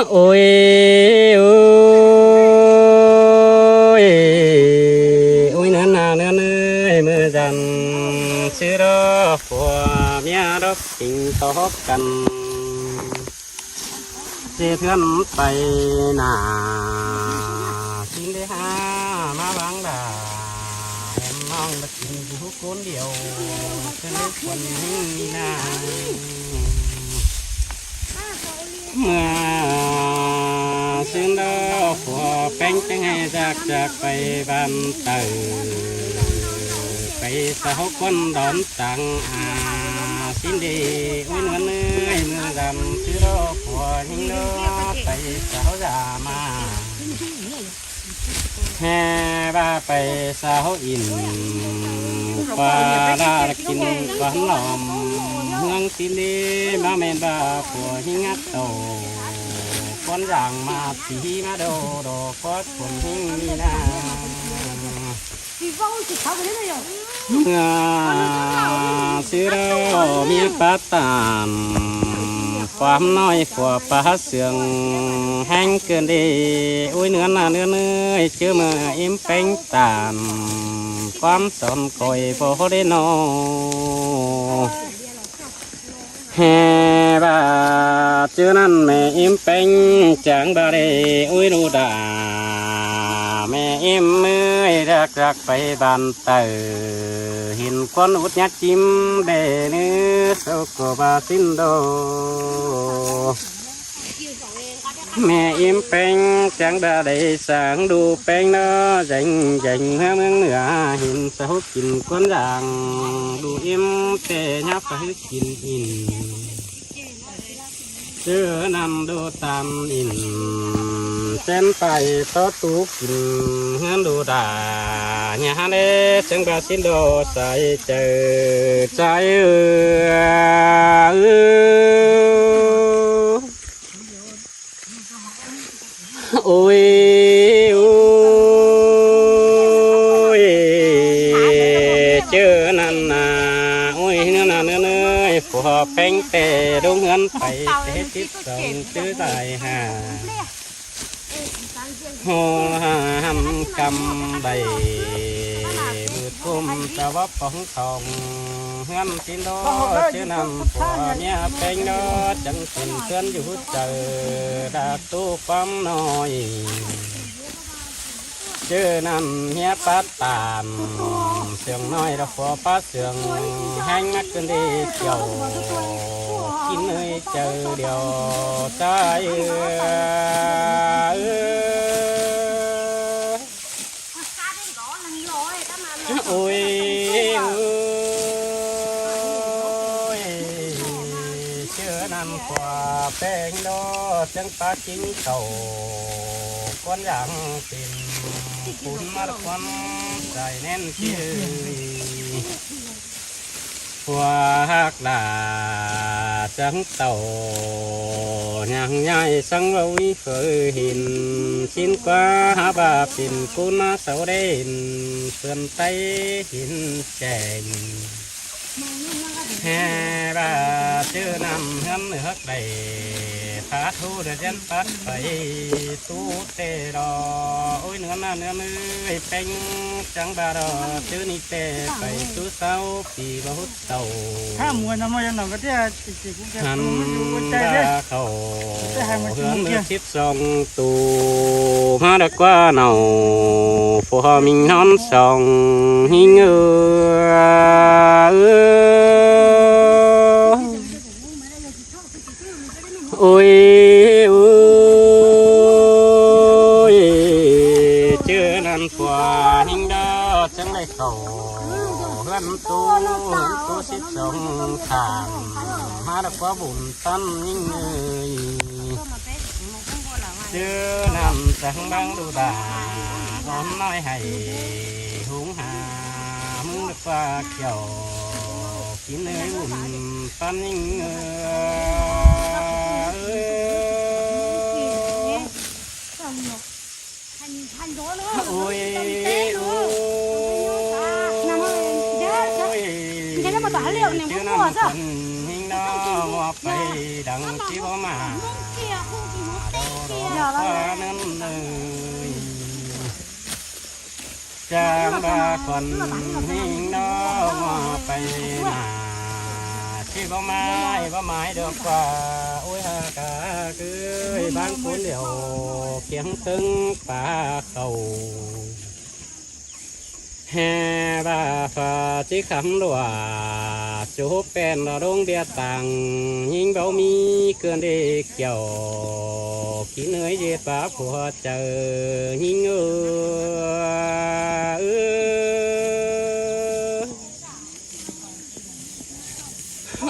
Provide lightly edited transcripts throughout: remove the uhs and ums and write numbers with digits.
ôi ôi ôi nè nè nè mưa dần xưa đó của mía đó tình tốt cần dê thuyền bay nà xin đi ha má băng đà em mong được tình hút cuốn điều cho nước quần na xin đó của bánh trắng hay giặc giặc bay ban từ bay sao quân đón tặng xin đi ôi nương ơi mưa dầm chứ đó của những đó bay sao già mà hè ba bay sao in qua đã kinh quán lòng hương xin đi ba men ba của những ngắt đầu con rằng mà chỉ mà đồ đồ có cuốn hình đi na xưa đó mi phát tànความน้อยกว่าปลาเสืองแห้งเกินดีอุ้ยเนื้อหน้าเนื้อเนื้อเชื่อมาอิ่มเป็นตานความสนคอยพอได้นอแห่บาเชื่อนั่นแม่อิ่มเป็นจางบาเรอุ้ยดูดาแม่อิ่มเมื่อยรักรักไปบานเตอเห็นคนอุดยัดจิ้มเดนื้อสุกบาสินโดแม่อิ่มเป็นจังบาได้สั่งดูเป็นเนาะจังจังเมืองเหนือเห็นสาวกินคนดังดูอิ่มแต่ยับไปกินอินเจอนำดูตามอินเส้นไปต่อตูกินเฮือนดูดาเนี่ยฮะเด้จังบาสินโดใส่เจอใจโอ้ยโอ้ยเจอนั่นน่ะโอ้ยเนื้อน่ะเนื้อเนื้อพอแป้งแต่ดงเงินไปเตะจิตส่งชื่อใจหาหัวหำกำใบบืดกุมตะวับของทองเงินสินโดชื่อนำผัวเมียเป็นโดจังเป็นเพื่อนอยู่เจอดาตู้ปั๊มน้อยชื่อนำเฮียปัดตามเสียงน้อยเราพอปัดเสียงแห้งนักกันดีเจ้ากินเลยเจอเดียวใจโอ้ยโอ้ยเชื่อนำกว่าแป้งดอจังปากินเต่าก้อนอย่างเป็นคุณมาควันใจแน่นชื่อว่าหักดาจังเต่าอย่างใหญ่สังเราวิเคยเห็นชิ้นกว่าหาบาปิ่นกุนมาเสาเด่นเพื่อนไตหินแจงแห่บาเชื่อนำเฮือนเนือกใดพาทูเดือดยันปัดไปตู้เตรอโอ้ยเนื้อหน้าเนื้อเนื้อเป็นจังบาดอชื่อนี่เตไปตู้เสาปีบะหุดเต่าข้ามวยน้ำมันยังหนักก็ที่จิกุแกตัวอยู่บนใจเด้เขาเฮือนเนื้อชิดซองตูมาดกว่าเนาพอมิงนอนซองหิงโอ้ยโอ้ยเจอนั่นกว่าหิงดอจังได้เขาเฮือนตู้สิบสองทางมาดกว่าบุญตั้นยิ่งเลยเจอนำจังบังดูดาน้อมน้อยให้หุงหามึงดกว่าเกี่ยวกินเลยบุญตั้นยิ่งโอ้ยโอ้ยเชื่อน้ำคนหิ้งน้อไปดังที่บ่มา qua nâng nơi chàng ba còn hình đó bay mà chỉ bao mai được qua ôi ha cả cứ bán cuốn điều tiếng tưng phá khẩu hè bà phà chỉ khắm đùa chú bèn nó đông bia tàng nhìn bao mi cơn đi kiểu khi nơi dệt bà phù chờ nhìn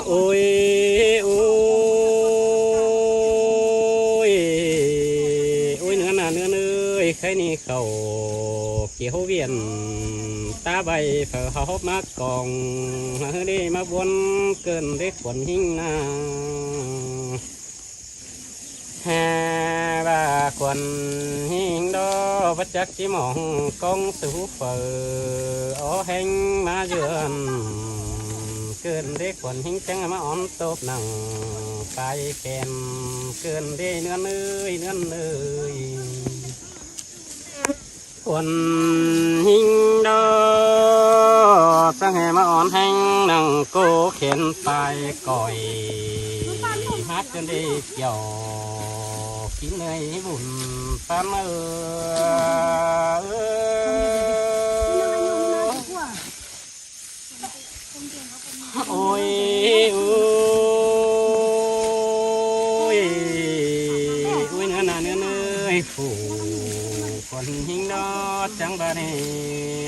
ôi ôi nữa nơi khai ni khẩu kiểu viện ta bay phở hộp mắt còn đi mà buồn cơn để quần hình na hà bà quần hình đó bất chắc chỉ mong công sự phở ở hành mà dườn cơn để quần hình chẳng mà on tốt nặng tay kèm cơn để nữa nơi quần hình đó sang hè mà on hành nằng cô khiến tay còi hát trên đi kiểu kín nơi bùn tan ôi nữa nơi phủ còn hình đó chẳng bà này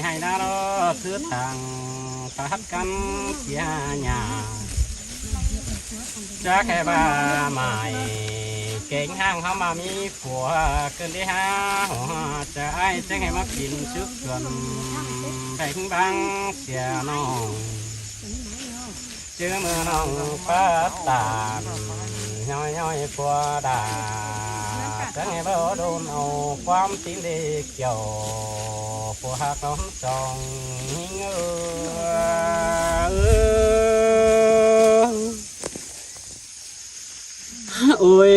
hay đã đó thứ thằng phát căn kia nhà chắc cái bà mày kén hang hông mà mi của cơn đi ha hoa trái chắc ngày mắc kín trước gần đánh băng xẻ non chứ mưa nong phát tàn nhoi qua đà chắc ngày bữa đôn âu quam tin đi kiểu của hạt nón tròn ôi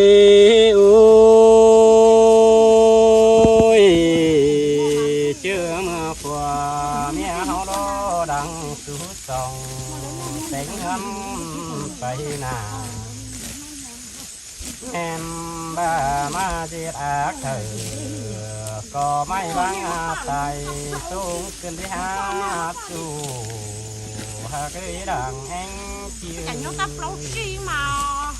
chưa mưa qua mía hao đó đằng xuống sông đánh ngắm bay nào em bà ma diệt ác thử có may băng tay xuống cơn đi hát chu hà cái đằng anh chiều cảnh nó cắp lấu chi mà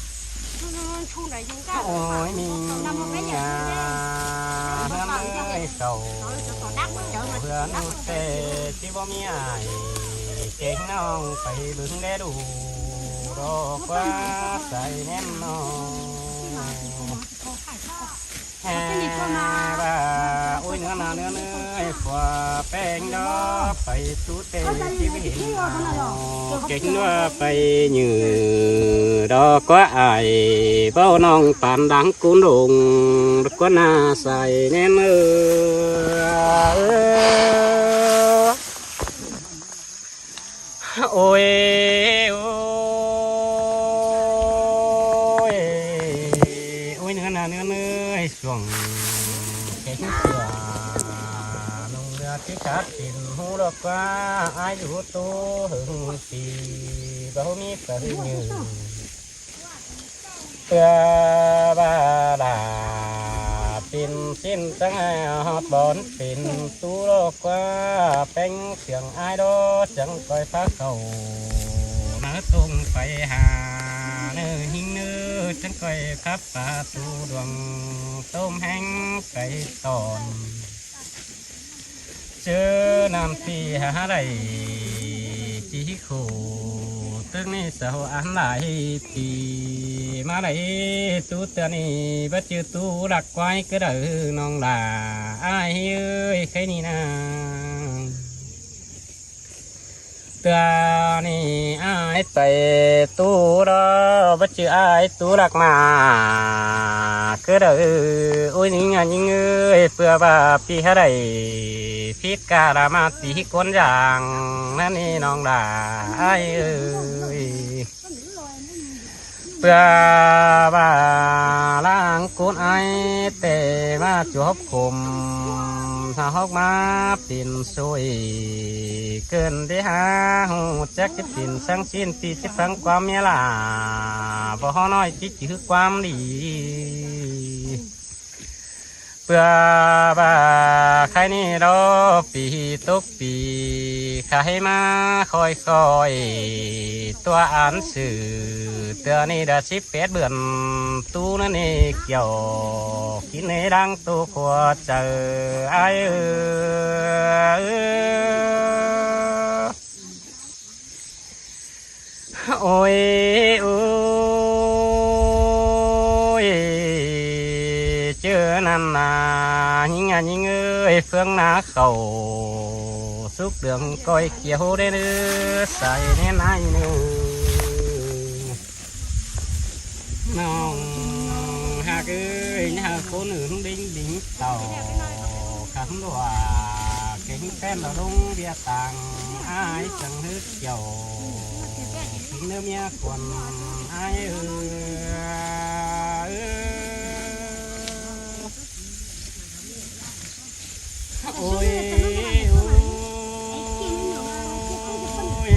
chu này chúng ta ôi mình hương ơi cầu hương tê chỉ bao mi ai trên non phải bưng để đủ đó quá say ném non bà ôi nữa qua bèn đó phải tú tê chỉ biết kính nó phải như đó có ai bao non tàn đáng cuốn đồn có na say nên ôi nữa xuống cái cửa nông ra cái cát tìm hú đó qua ai dù tô hưởng thì bao mi phải như ba là tin xin tăng ai hot bón tin tú đó qua bánh tiếng ai đó chẳng coi phát cầu nó tung phải hà nơi hình nữ chẳng coi khắp và tu đường tôm hang cây tòn chớ nam phi hà đầy chỉ khổ tức ni sao ăn lại thì mà lại tu tiền ni bắt chư tu đặc quay cái đời non là ai ơi cái ni na tua ni ai phải tu đó bắt chư ai tu đặc mà cái đời ôi những người vừa bà pi hà đầy phi cả là mà tí con giàng nên non là ai ơi เพื่อว่าล้างกุนไอแต่มาจบคุมถ้าฮอกมาปิ่นสวยเกินได้หาหูจักจะปิ่นสังสิ้นปีสิฟังความเมียลาบ่ฮอน้อยจิตคือความดีเพื่อบ่าใครนี่รอปีตุกปีใครมาคอยตัวอ่านสื่อเตือนี่เดือ18เดือนตู้นั่นเองเกี่ยวกินในดังตู้ขวดเจอไอโอ้ยโอ้ยเจอนั่นนายิงยิงเอ้ยเฟืองนาเขาสุกเดืองก้อยเกี่ยวได้เนื้อใส่ในไหนเนื้อน้องหากเอ้ยหากคนอื่นดิ้งเต่าขันดัวเก่งแฟนเราลงเบียตังอายจังฮึกเกี่ยวกินเนื้อเมียคนอายโอ้ยโอ้ย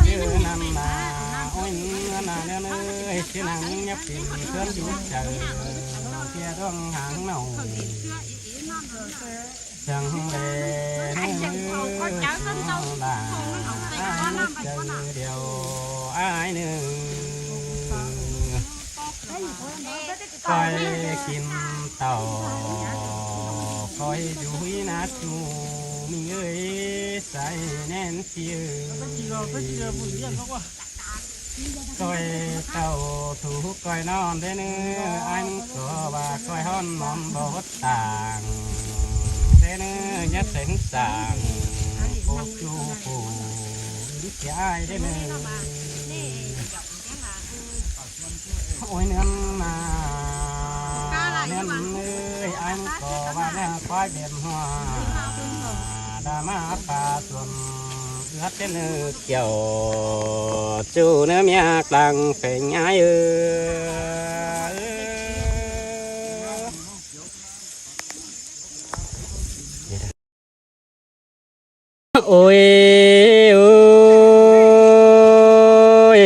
เชื่อนั่นนาโอ้ยเนื้อนาเนื้อเอ้ยเชื่อนังยับปีเพื่อนอยู่เจอเที่ยดวงหางเน่าจังเลยลาเจอเดียวอายหนึ่งคอยกินเต่าคอยอยู่นัดจูมีเอ้ยใส่แน่นเชียวคอยเต่าถูกคอยนอนได้เนื้ออันก็ว่าคอยห้อนมอมบดต่างได้เนื้อยัดเส้นสางโอ้จูปูดิบยายได้เนื้อโอ้ยเนื้อมาเนื้อเนื้ออันก็ว่าเนื้อควายเบียนหัวดามาปลาส่วนเอื้อเนื้อเกี่ยวจูเนื้อเมียกลางเพ่งไงโอ้ยโอ้ย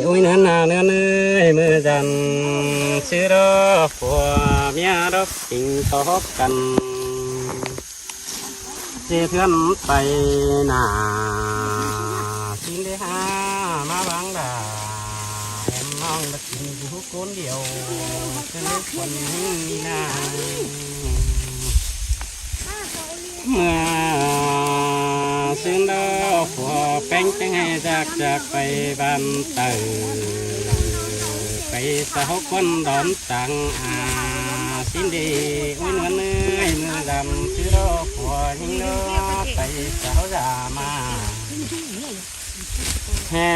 โอ้ยนั่นน่ะเนื้อเนื้อมือจันซื้อรอผัวเมียรบกินทบกันเสียเพื่อนไปหน้าสินได้หามาบังดาแอมน้องมากินอยู่คนเดียวจะเล็กคนนี้นาเมื่อซื้อดอกหัวแป้งจะให้จากไปบ้านเตอไปสาวคนดอนตังสินดีอุ้ยเนื้อเนื้อมือดำซื้อดอกหัวยิงดอกไปสาวดามาแห่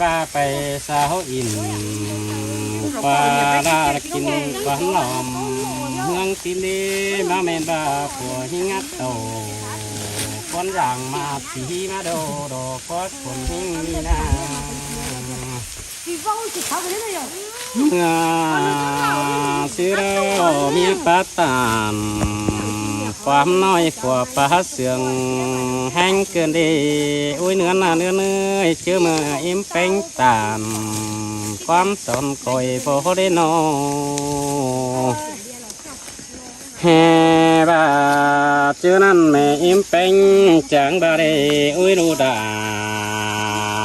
บ้าไปสาวอินปลาดากินปลาหนอมเมืองสินดีมาเมนบ้าผัวหิงัดโตคนอย่างมาสีมาโดก็คนหิ้งมีนาเมื่อซื้อเรามีปลาตานความน้อยกว่าปลาเสืองแห้งเกินดีอุ้ยเนื้อหน้าเนื้อเชื่อมืออิ่มเป็นตานความสนก่อยพอได้นอแห่บาเชื่อนั่นแม่อิ่มเป็นจังบาเรอุ้ยดูดา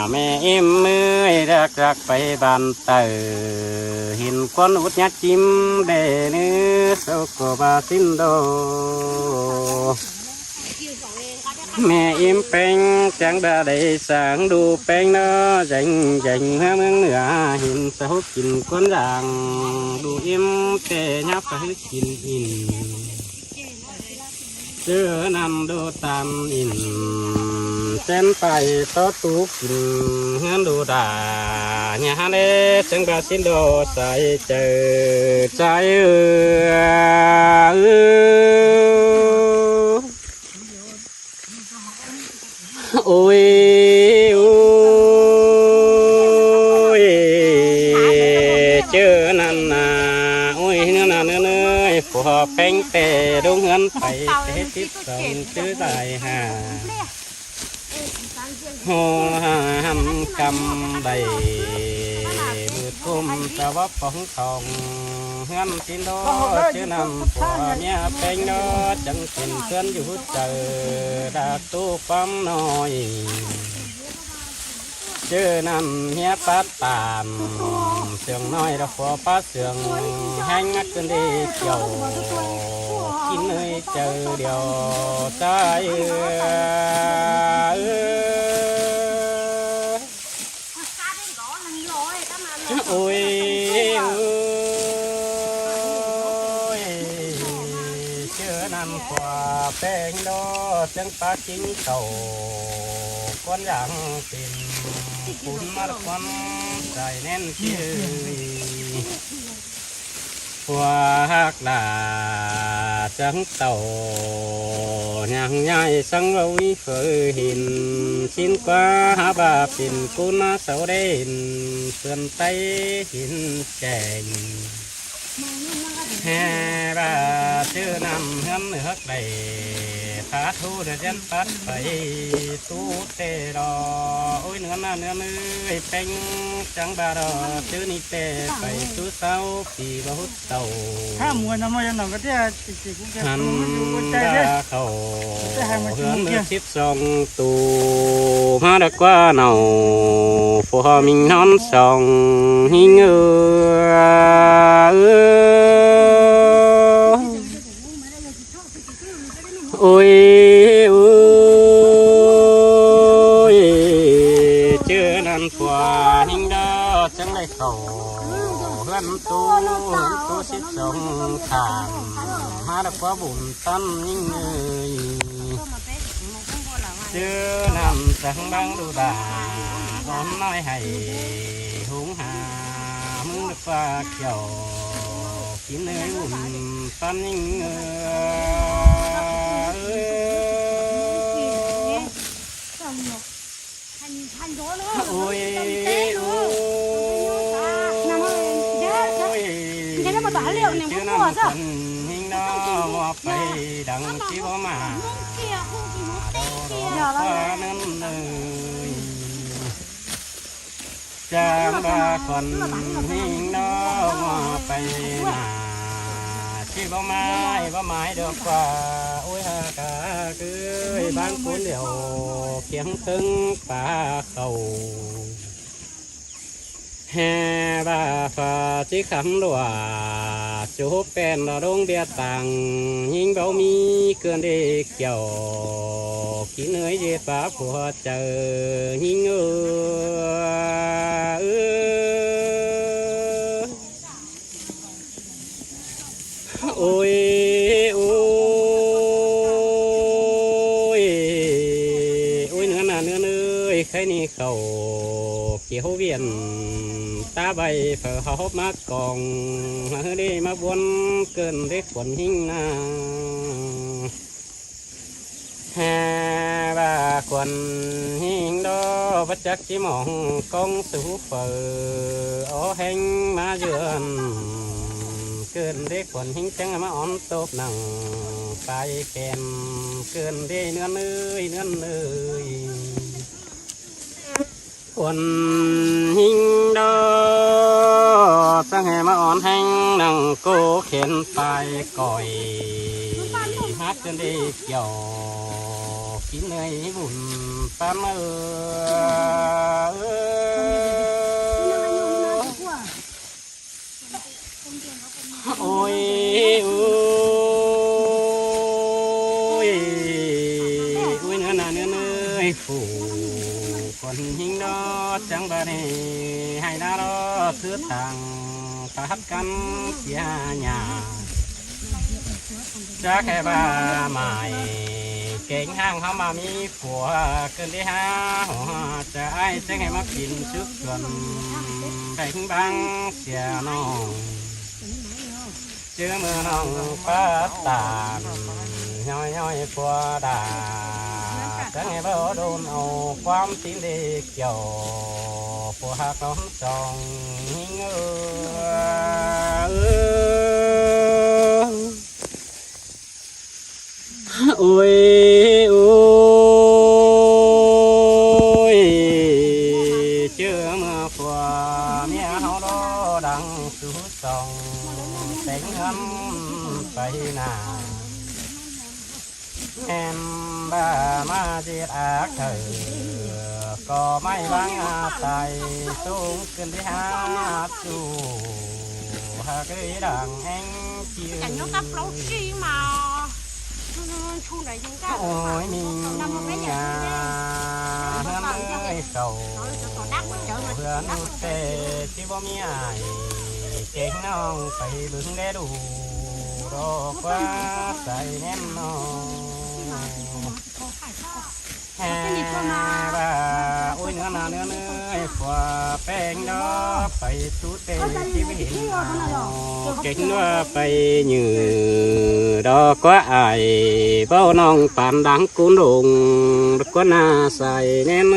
แม่อิ่มมือรักไปบ้านเตอหินก้อนอุดยัดจิ้มเดนื้อโซโกบาสินโดแม่อิ่มเป็นจังบาได้สางดูเป็นเนาะจังเมืองเหนือหินสาวกินก้อนด่างดูอิ่มแต่ยับไปกินอินเจอนำดูตามอินเส้นไปต่อตุกกินเฮือนดูดาเนี่ยฮะเด้จังบาสินโดใส่เจอใจโอ้ยโอ้ย โอ้ยเนื้อหนาเนื้อเนยผัวแป้งแต่ดงเงินไปเทติดสองชื่อตายหาโหหำกำใดมืดกุมตะวับของทองเงินสินโดชื่อนำผัวเมียแป้งโดจังเป็นเพื่อนอยู่เจอดาตู้ปั๊มน้อยเจอนำเฮียปัดตามเสียงน้อยเราขอป้าเสียงแห้งงัดกันดีเกี่ยวกินเลยเจอเดียวใจโอ้ยเจอนำขวาแป้งดอจังปาจิ้งเต่าก้อนอย่างเป็นคุณมาควันใจแน่นเชื่อหัวหักลาจังเต่าอย่างใหญ่สังวิเคยเห็นชิ้นกว่าหาบาปิ่นกุณเสาเด่นเพื่อนไตหินแจงแห่บาชื่อนำเฮือนเนือกใดพาทูเดือดยันปัดไปตู้เตรอโอ้ยเนื้อหน้าเนื้อมือเป็นจังบาดอชื่อนี่เตไปตู้เสาปีบหุดเต่าถ้ามวยน้ำมันยังหนักก็ที่จิกูแก หัน กูใจ ดา เลย เขาเฮือนเนื้อทิพย์สองตูมาดกว่าเนาฟัวมิงนอนสองหิงโอ้ยโอ้ยเจอนั่นกว่าหิงดาจังเลยเขาเฮือนตู้สิบสองขามมาดกว่าบุญตั้มยิ่งเอ้ยเจอนำสังบังดูดาร้อนน้อยให้หุงหามึงฝากเจ้ากินเนื้ออุ่นตั้มยิ่งเอ้ยโอ้ยโอ้ยชื่อนำคนหิงดาว่าไปดังที่บ่มาว่านั้นเลยจางบาคนหิงดาว่าไปมาที่บ่ไม้ดอกว่าโอ้ยฮากาคือบ้านคนเดียวเคียงตึงป่าเขาแห่บาฟ้าที่คำลัวจูบเป็นเราดงเบียต่างยิงเบามีเกินเด็กเกี่ยวกินเนื้อเย็ดป่าผัวเจอยิงโอ้ยโอ้ยโอ้ยเนื้อหนาเนื้อเนยใครนี่เขาเกี่ยวเวียนตาใบเผอหอบมากองมาได้มาบวนเกินได้ขวนหิ้งนาแห่บาขวนหิ้งดอบัจักจิมองกองสูเฝออ้อแห้งมาเยือนเกินได้ขวนหิ้งจังมาอ่อนตบหนังไปแกมเกินได้เนื้อเนยคนหิงดอสังเหมาอ่อนแห้งนังโกเข็นไปก่อยฮักกันได้เกี่ยวกินเนยบุญตามโอ้ยโอ้ยอุ้ยเนื้อหนาเนื้อเนยฟูคนหิงดอจังบานีให้ดาดอคือต่างพัดกันเสียหยาจะแค่บ้าใหม่เก่งห้างเขามามีผัวเกินที่ห้าหัวจะไอ้จะให้มากินชุกชวนแบ่งบางเสียน้องเจอมือน้องป้าตามย่อยผัวด่าจะให้บ่โดนเอาความตีนเด็กเกี่ยวผัวหักน้องจองหิง โอ้ยโอ้ยเชื่อเมื่อฝัวเมียเฮาดอดังสุดส่องแต่งงานไปหน้าแอมบ้ามาเจียดอากเธอก็ไม่บางอาใจสูงขึ้นที่หาจูหากได้ดังแองเชีย Chẳng nhớ cắp lấu chi mà Chu này chúng ta โอ้ยมีงาเฮือนเอ้ยเก่าเพื่อนเตที่บ่มีอายเก่งน้องไปบึงได้ดูดอกว่าใส่แนมน้องแฮ่บ้าโอ้ยเนื้อหนาเนื้อเนื้อฝัวแป้งดอกไปสุดเตที่ไม่เห็นเก่งว่าไปหยือดอกว่าอายเบ้าน้องปานดังกุนดงก็น่าใส่แนม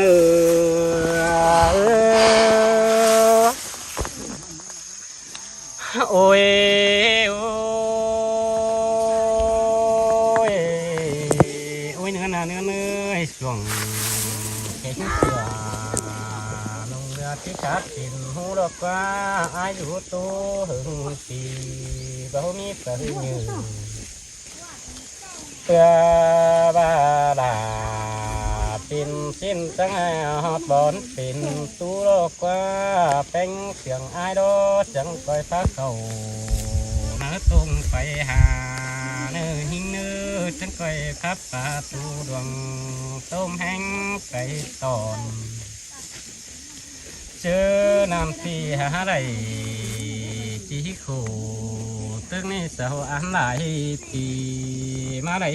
โอ้ยโอ้ยโอ้ยเนื้อหนาเนื้อเนื้อช่วงเก่งเสือลงเรือที่กัดกินหูดอกว่าอายุตัวหึงปีเบ้ามีเปลือยเพื่อบาลาปินสิ้นจังไงฮอดบอนปินตู้โลกว่าเป็นเสียงไอโดจังก้อยฟ้าเขาเนื้อตรงไปหาเนื้อหิงเนื้อจังก้อยพับปลาตูดวงต้มแห้งไปตอนเจอน้ำสีหาไรจีคู่ตึกนี้สาวอันหลายปีมาได้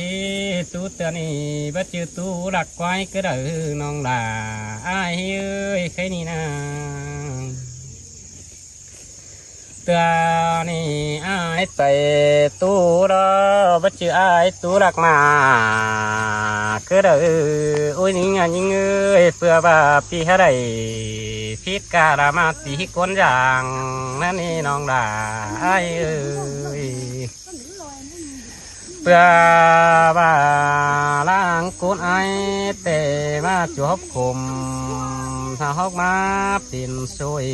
ตูเตือนนี่บัดเจอตูหลักไว้ก็เด้อน้องลาอายเอ้ยใครนี่นะเตือนนี่อายไปตูรอบัดเจออายตูหลักมาก็เด้อโอ้ยนี่งานยิงเอ้ยเพื่อว่าพี่ให้ได้พิการามาตีก้นอย่างนั่นนี่น้องลาอายเอ้ยเพื่อว่าล้างกุนไอเตมาจวบคุมถ้าฮอกมาปิ่นช่วย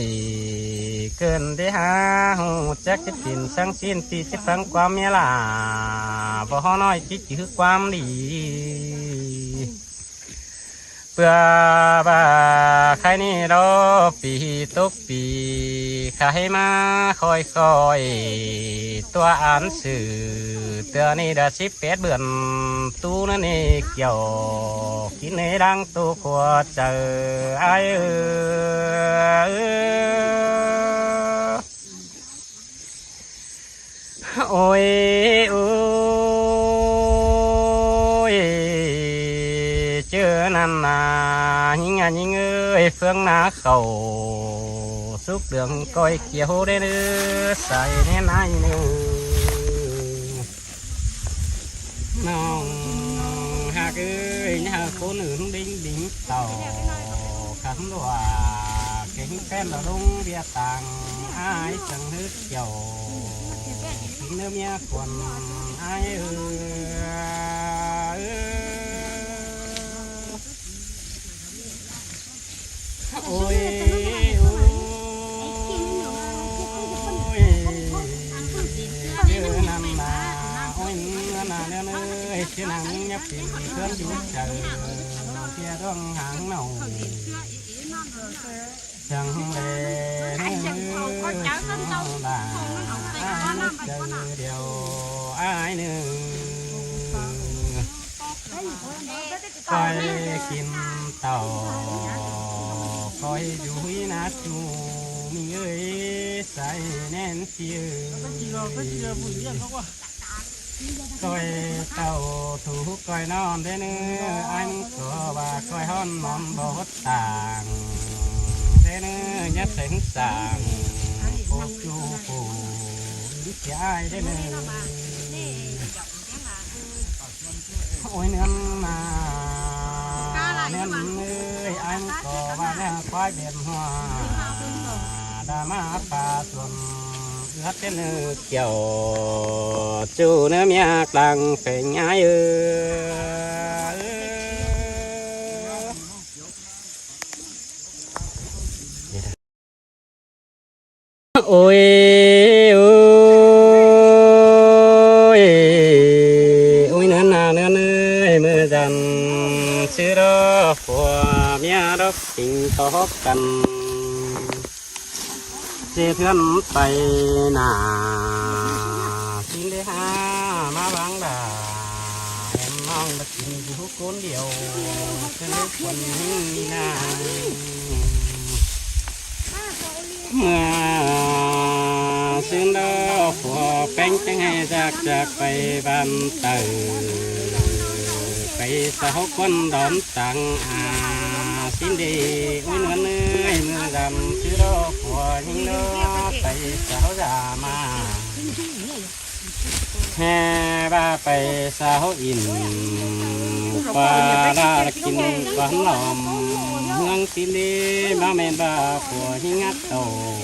เกินได้หาหูจักจะปิ่นสังสิ้นตีจะฟังความเมียลาบ่ฮอน้อยจิตคือความดีเพื่อว่าใครนี่รอปีตุกปีใครมาคอยตัวอ่านสื่อเตือนนี่ได้18 เดือนตู้นั่นนี่เกี่ยวกินในดังตู้ขวดเจอไอ้โอ้ยโอ้ยเจอนั่นนายิงงานยิงเอ้ยเฟืองนาเขาสุกเดืองก้อยเกี่ยวได้เนื้อใส่แน่นายเนื้อน้องหากเอ้ยหากคนอื่นดิ้งดิ้งเต่าคำว่าเก่งแค่ละลงเบียต่างอายจังฮึกเกี่ยวเนื้อเมียกวนอายโอ้ยโอ้ยเชื่อน้ำนาโอ้ยเนื้อนาเนื้อเนื้อเชื่อหนังยับเป็นเครื่องยุ่งเจอเที่ยร่องหางเน่าจังเลยเนื้อลาเจอเดียวอายเนื้อคอยกินเต่าคอยอยู่นาจูมีเอ้ยใส่แน่นเสียคอยเต่าถูกคอยนอนได้เนื้ออันก็ว่าคอยห้อนมอนบดต่างได้เนื้อยัดเส้นสางโคจูปูดิเสียไอได้เนื้อโอ้ยเนื้อมาเนื้อเอ้ยอันก็ว่าแน่ควายเบียนหัวดามาปลาส่วน hát tên kiểu chú nữa mẹ làng phải nhái ôi ôi ôi nữa mưa dần xưa đó của mẹ đó tình có cần dê thuyền tay nà xin để ha má băng đà em mong được tình vũ cốn điều chân nước quần hình na mà xin đó của cánh chẳng hay giặc giặc bay bàn tử bay sao quân đón tặng xin đi ôi nương ơi mưa dầm chứ đó của những nó tay sao già mà hè ba tay sao in qua đã kinh quán lòng hương xin đi ba mẹ ba của những ngắt đầu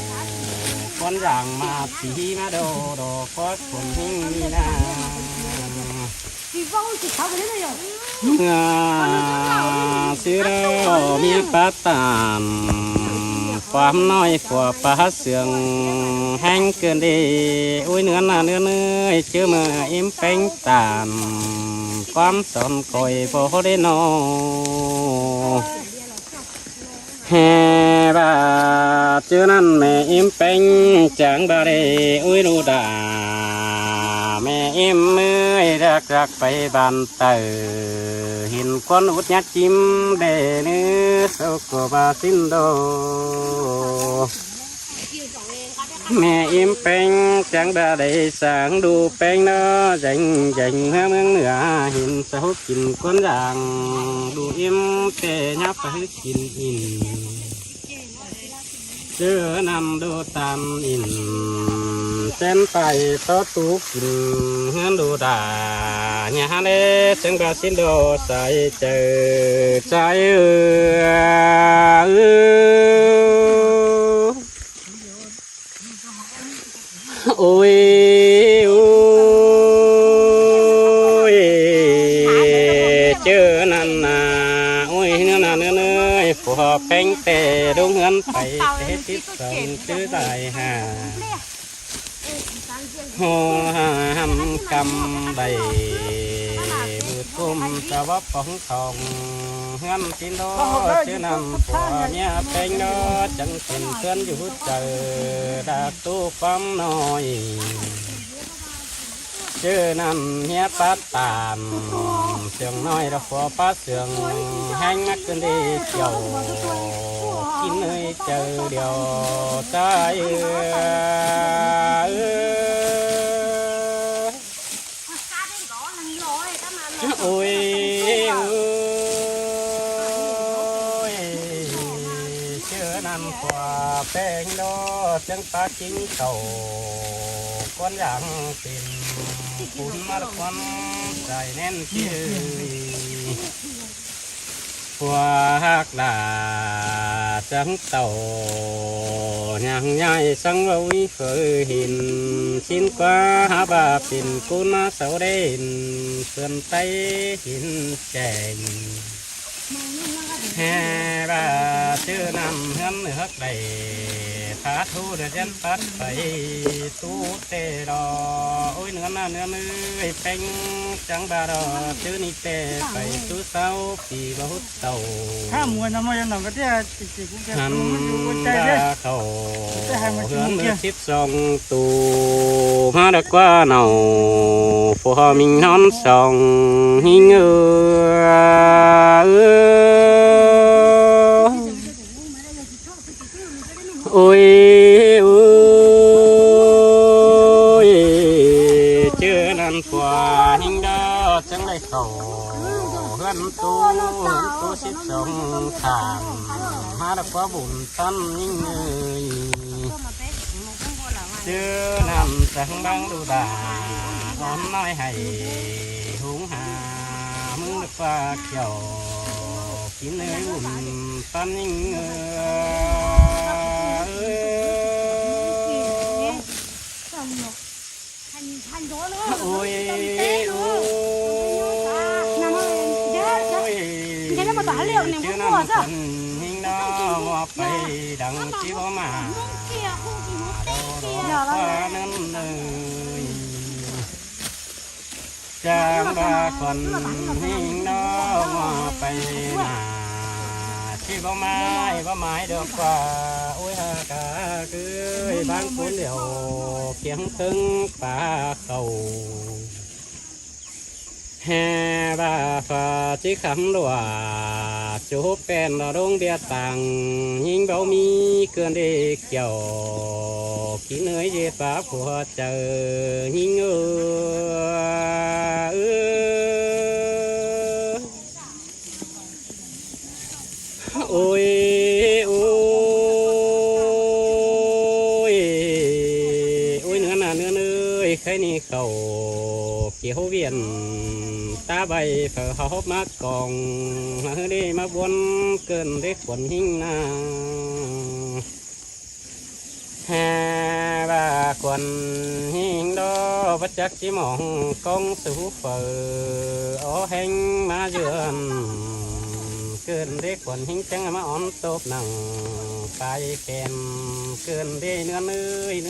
con rằng mà chỉ mà đồ đồ có quần hình na xưa đó mi bát tànความน้อยกว่าปลาเสืองแห้งเกินดีอุ้ยเนื้อหน้าเนื้อเนื้อเชื่อมาอิ่มเป็นตานความสอนคอยพอได้นอแห่บาเชื่อนั่นแม่อิ่มเป็นจังบาเรอุ้ยดูดาแม่อิ่มเมื่อยรักไปบานเตอเห็นคนอุดยัดจิ้มเดเนื้อสกบาสินโดแม่อิ่มเป็นจังบาได้สั่งดูเป็นเนาะจังเมื่อเมืองเหนือเห็นสาวกินคนอย่างดูอิ่มแต่ยับไปกินอินเจอนำดูตามอินเส้นไปต่อตุกินเฮือนดูด่าเนี่ยฮะเด้จังบาสินโดใส่เจอใจโอ้ยโอ้ยเจอนั่นน่ะโอ้ยเนื้อเนื้อผัวแป้งแต่ดงเงินไปเตะติดสองชื่อตายห่าหัวหำกำใบบุตรกุมสาวปองทองเฮือนสินโดชื่อนำผัวเมียเป็นโดจังเป็นเพื่อนอยู่เจอดาตู้ความน้อยชื่อนำเฮียปัดตามเสียงน้อยเราขอป้าเสียงแห้งนักจนได้เจียวกินเลยเจอเดียวใจโอ้ยเชื่อนำกว่าแป้งโดจังปลาจิ้งเก่าก้อนอย่างเป็นปุ่นมาละควันใจแน่นที่หัวหักดาจังเต่าอย่างใหญ่สังเราวิเคยเห็นชิ้นกว่าหาบาปิ่นกุนมาเสาเด่นเพื่อนไตหินแจงแห่บาชื่อนำเฮือนเฮือกใดพาทูเดือดปัดไปตู้เตรอโอ้ยเนื้อเป็นจังบาดอชื่อนี่เตไปตู้เสาปีบะหุดเต่าข้ามวยน้ำมันยังหนักก็ที่จิกูแก หัน ใจ ดา เด้ เขาเฮือนเมื่อ12ตูมาดกว่าเนาพอมิงนอนสองหิงโอ้ยโอ้ยเจอนั่นกว่าหิงดาจังไรเขาเฮือนตู้12ทางมาดกว่าบุญตั้นยิ่งเอ้ยเจอนำสังบังดูดาอ้อนน้อยให้หุงหามึงฟ้าเขียวกินเนื้ออุ่นตั้นยิ่งเอ้ย thành đó nữa ôi cái đó mà tỏa liệu này chưa muốn mua sao hình đó ngọt bay đằng chỉ có mà qua nên nơi chàng ba còn hình đó ngọt bay mà chỉ có mãi được qua ôi ha cả cứ bán cuốn điều kiếm cưng phá cầu hè bà phà chỉ khám lụa chú bèn là đông địa tàng nhìn bao mi cơn đi kiểu kỹ nơi dệt bà của chờ nhìn ôi ôi nữa là nữa nơi khai ni khẩu kiểu viện ta bay phở hộp mắt còn đi mà buồn cơn để quần hình na ha bà quần hình đó bất chắc chỉ mong con số phở ở hành mà dườn cơn để quần hình chẳng mà on tốt nặng tay kèm cơn để nữa nơi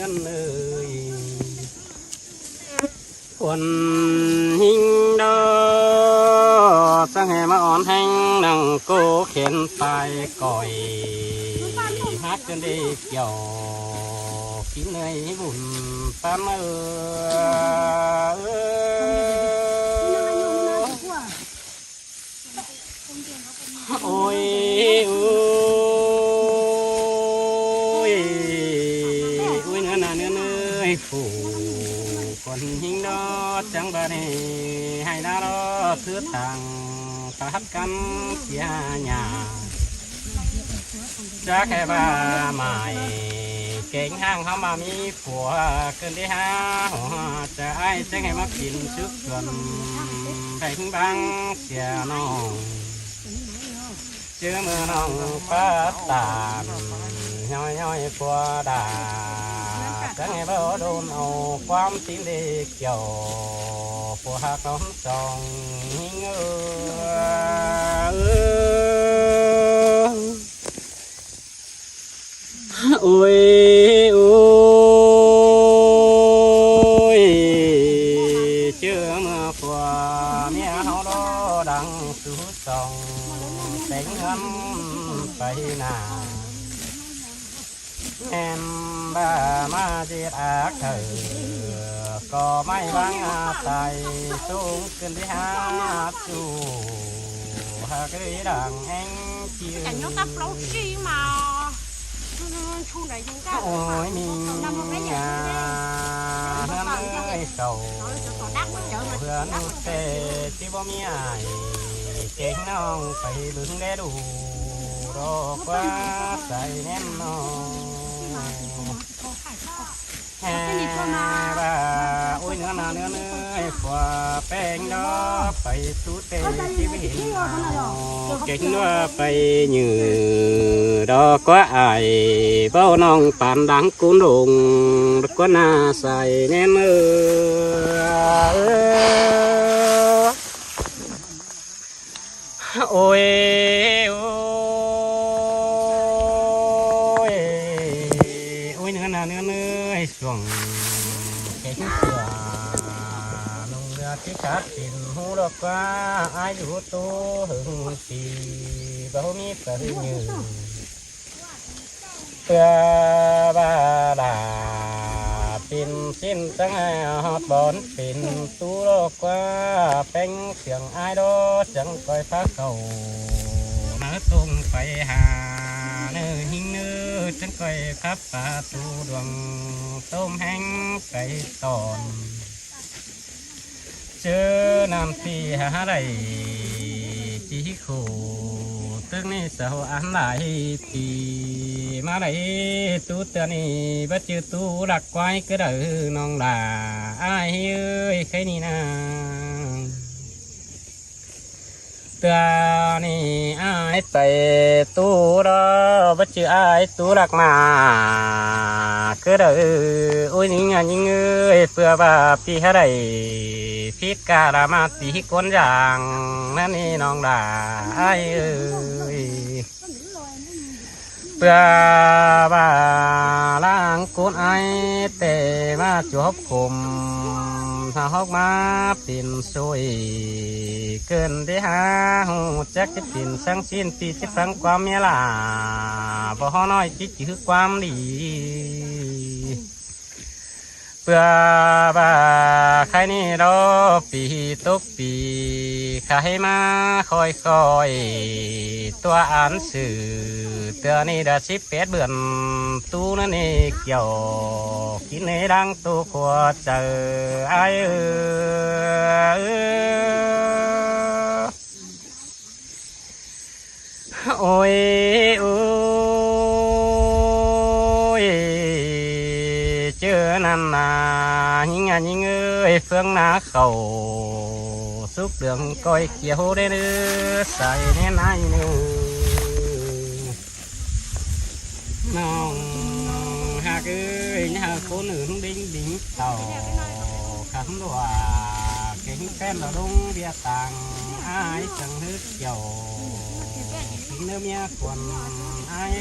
quần hình đó sang hè mà on hành nặng cô khiến tay còi hát cơn đi kiểu kín nơi bùn pan ôi nữa là nữa nơi phủ còn hình đó chẳng bà này hay đã đó thứ thằng phát căn chia nhà chắc cái bà mày kính hàng họ mà mi của cơn đi ha cha ai chẳng hay mắc kín trước gần đánh băng xẻ nòng chưa mưa nòng phát tàn nhoi qua đà chẳng hay bỡ đôn ầu quam tím đi kiểu của hạt nón tròn ôi chưa mưa qua mía hao đó đằng xuống sông đánh ngắm phải nào em ba ma giết ác thử có may băng tay xuống cơn đi hát chu hà cái đằng anh chiều cảnh nó tấp lâu chi mà chu này chúng ta ôi mình nhà hơn ơi sầu hương tê chỉ bao mi ai chén non phải bưng để đủ đó quá say ném non bà ôi nữa quả bèn đó phải tú tê chỉ biết hiện kính nó phải như đó có ai bao non tàn đáng cuốn đồn có na say ném ôi nữa xuống cái cửa nông ra cái cát tìm hú đó qua ai đủ tô hưởng thì bao mi phải như ba là pin xin trắng hot bón pin tú đó qua bánh xiềng ai đó chẳng coi phát cầu nó tung phải hà nơi hình nơi chẳng coi pháp phá tu đường tôm hang cây tòn chớ nam phi hà đầy chỉ khổ tức này sao ăn lại thì mà đấy tu tên này bắt chư tu đặc quái cái đời non là ai ơi cái này nè นี่อายไปตู้รอบัดชื่ออายตู้รักมาคือเด้อโอ้ยนี่ไงยิงเอ้ยเพื่อว่าพี่ให้ได้พิการามาตีก้นอย่างนั่นนี่น้องดาอายเอ้ยเพื่อว่าล้างก้นไอแต่มาจวบคุมถ้าฮอกมาปิ่นสวยเกินได้หาหูจักจะปิ่นสังสิ้นปีจะฟังความเมียลาบ่ฮอน้อยจิตคือความดีเพื่อบ่าใครนี่รอปีตกปีใครมาคอยตัวอ่านสื่อเตือนี่ได้18 เดือนตู้นั่นนี่เกี่ยวกินในดังตู้ขวดเจอไอ้โอ้ยโอ้ยเจอนั่นนายิงยิงเอ้ยเฟืองนาเขาสุกเดืองก้อยเกี่ยวได้เนื้อใส่ในนายเนื้อน้องหากเอ้ยหากคนอื่นดิ้งดิ้งเต่าขันดัวเก่งแก้มเราลงเบียตังอายจังฮึกเกี่ยวทิ้งเนื้อเมียควนอาย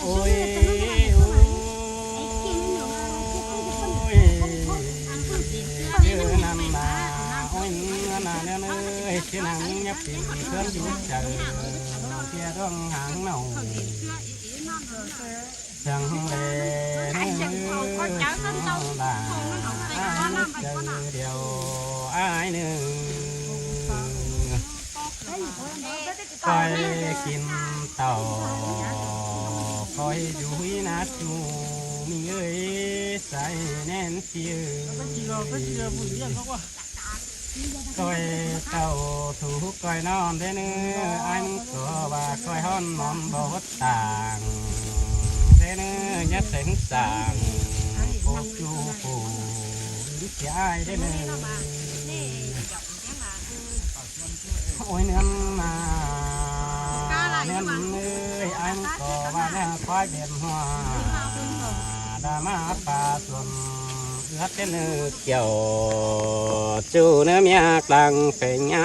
โอ้ยโอ้ยเชื่อนั่นนาโอ้ยเนื้อนาเนื้อเอ้ยเชื่อนังยับปีเพื่อนอยู่เจอเที่ยต้องหางเน่าจังเลยเนื้อลาเจอเดียวอายหนึ่งคอยกินเต่าคอยอยู่นัดจูมีเอ้ยใส่แน่นเสียคอยเต่าถูกคอยนอนได้เนื้ออันก็ว่าคอยห้อนนอนบ่ต่างได้เนื้อยัดเส้นสางโคจูปูดิเสียได้เนื้อโอ้ยเนื้อมาเนื้อเนื้ออันก็ว่าเนื้อควายเบียนหัวดามาปลาส่วนเอื้อเป็นเนื้อเกี่ยวจูเนื้อเมียกลางเป็นไง